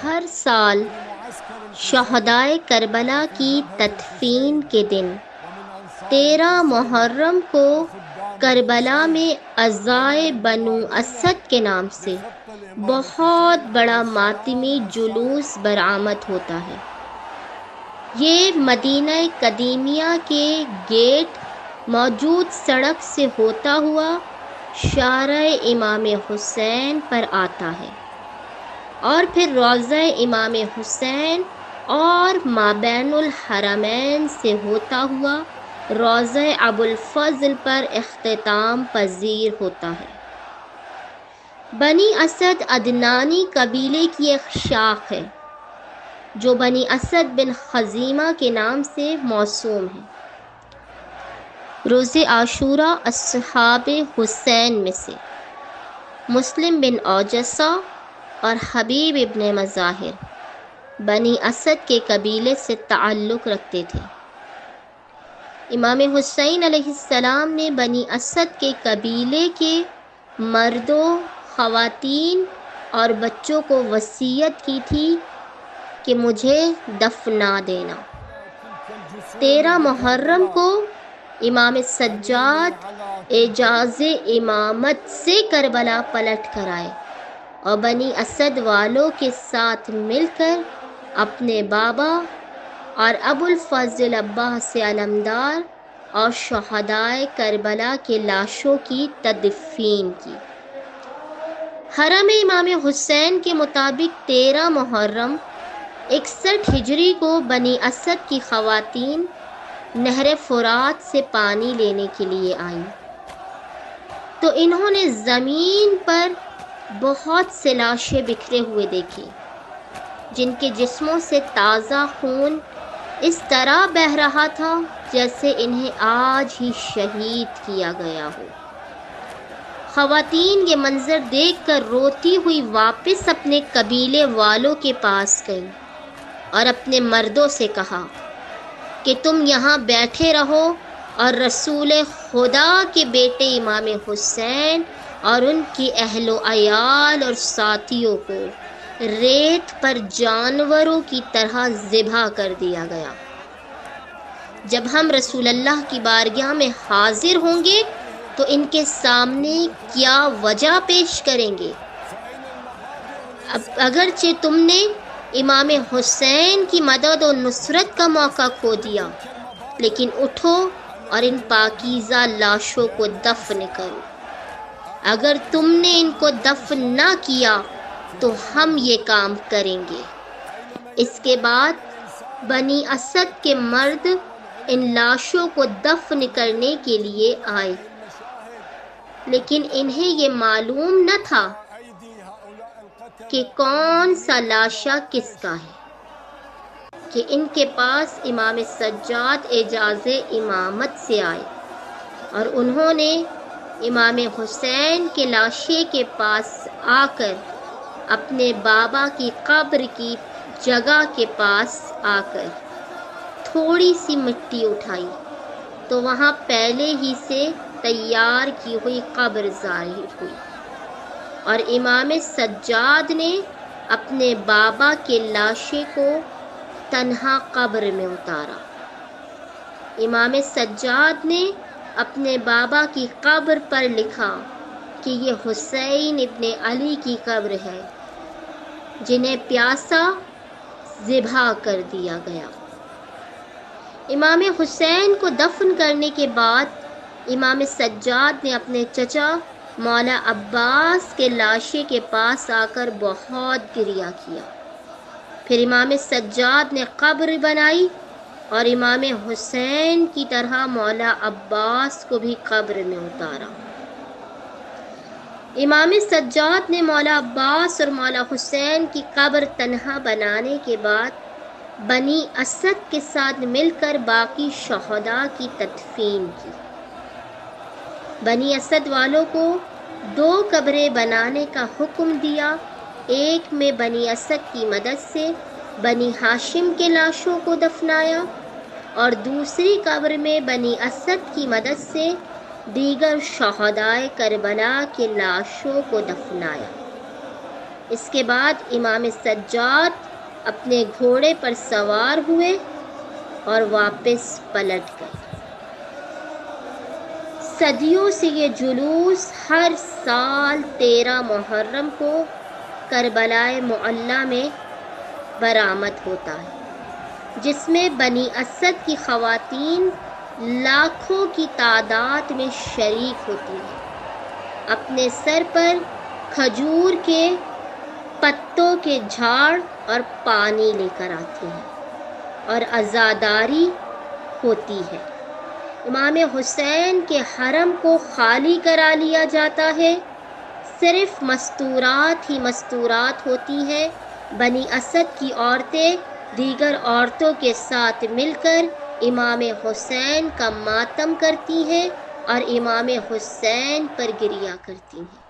ہر سال شہدائے کربلا کی تدفین کے دن 13 محرم کو کربلا میں عزائے بنو اسد کے نام سے بہت بڑا ماتمی جلوس برآمد ہوتا ہے۔ یہ مدینہ قدیمیہ کے گیٹ موجود سڑک سے ہوتا ہوا شارع امام حسین پر آتا ہے اور پھر روضہ امام حسین اور مابین الحرمین سے ہوتا ہوا روضہ ابوالفضل پر اختتام پذیر ہوتا ہے۔ بنی اسد عدنانی قبیلے کی ایک شاخ ہے جو بنی اسد بن خزیمہ کے نام سے موسوم ہے۔ روز عاشوراء اصحاب حسین میں سے مسلم بن اوجسہ اور حبیب ابن مظاہر بنی اسد کے قبیلے سے تعلق رکھتے تھے۔ امام حسین علیہ السلام نے بنی اسد کے قبیلے کے مردوں، خواتین اور بچوں کو وصیت کی تھی کہ مجھے دفنا دینا۔ 13 محرم کو امام سجاد اعجاز امامت سے کربلا پلٹ کر آئے اور بنی اسد والوں کے ساتھ مل کر اپنے بابا اور ابوالفضل عباس علمدار اور شہدائے کربلا کے لاشوں کی تدفین کی۔ حرم امام حسین کے مطابق 13 محرم 61 ہجری کو بنی اسد کی خواتین نہر فرات سے پانی لینے کے لیے آئیں تو انہوں نے زمین پر بہت سے لاشیں بکھرے ہوئے دیکھے جن کے جسموں سے تازہ خون اس طرح بہہ رہا تھا جیسے انہیں آج ہی شہید کیا گیا ہو۔ خواتین یہ منظر دیکھ کر روتی ہوئی واپس اپنے قبیلے والوں کے پاس گئیں اور اپنے مردوں سے کہا کہ تم یہاں بیٹھے رہو اور رسول خدا کے بیٹے امام حسین اور ان کی اہل و عیال اور ساتھیوں کو ریت پر جانوروں کی طرح ذبح کر دیا گیا۔ جب ہم رسول اللہ کی بارگاہ میں حاضر ہوں گے تو ان کے سامنے کیا وجہ پیش کریں گے؟ اب اگرچہ تم نے امام حسین کی مدد و نصرت کا موقع کھو دیا، لیکن اٹھو اور ان پاکیزہ لاشوں کو دفن کرو۔ اگر تم نے ان کو دفن نہ کیا تو ہم یہ کام کریں گے۔ اس کے بعد بنی اسد کے مرد ان لاشوں کو دفن کرنے کے لیے آئے، لیکن انہیں یہ معلوم نہ تھا کہ کون سا لاشا کس کا ہے کہ ان کے پاس امام سجاد اعجاز امامت سے آئے اور انہوں نے امام حسین کے لاشے کے پاس آ کر اپنے بابا کی قبر کی جگہ کے پاس آ کر تھوڑی سی مٹی اٹھائی تو وہاں پہلے ہی سے تیار کی ہوئی قبر ظاہر ہوئی اور امام سجاد نے اپنے بابا کے لاشے کو تنہا قبر میں اتارا۔ امام سجاد نے اپنے بابا کی قبر پر لکھا کہ یہ حسین ابن علی کی قبر ہے جنہیں پیاسا ذبح کر دیا گیا۔ امام حسین کو دفن کرنے کے بعد امام سجاد نے اپنے چچا مولا عباس کے لاشے کے پاس آ کر بہت گریہ کیا۔ پھر امام سجاد نے قبر بنائی اور امام حسین کی طرح مولا عباس کو بھی قبر میں اتارا۔ امام سجاد نے مولا عباس اور مولا حسین کی قبر تنہا بنانے کے بعد بنی اسد کے ساتھ مل کر باقی شہداء کی تدفین کی۔ بنی اسد والوں کو 2 قبریں بنانے کا حکم دیا، ایک میں بنی اسد کی مدد سے بنی ہاشم کے لاشوں کو دفنایا اور دوسری قبر میں بنی اسد کی مدد سے دیگر شہدائے کربلا کے لاشوں کو دفنایا۔ اس کے بعد امام سجاد اپنے گھوڑے پر سوار ہوئے اور واپس پلٹ گئے۔ صدیوں سے یہ جلوس ہر سال 13 محرم کو کربلائے معلیٰ میں برآمد ہوتا ہے، جس میں بنی اسد کی خواتین لاکھوں کی تعداد میں شریک ہوتی ہیں، اپنے سر پر کھجور کے پتوں کے جھاڑ اور پانی لے کر آتی ہیں اور عزاداری ہوتی ہے۔ امام حسین کے حرم کو خالی کرا لیا جاتا ہے، صرف مستورات ہی مستورات ہوتی ہیں۔ بنی اسد کی عورتیں دیگر عورتوں کے ساتھ مل کر امام حسین کا ماتم کرتی ہیں اور امام حسین پر گریہ کرتی ہیں۔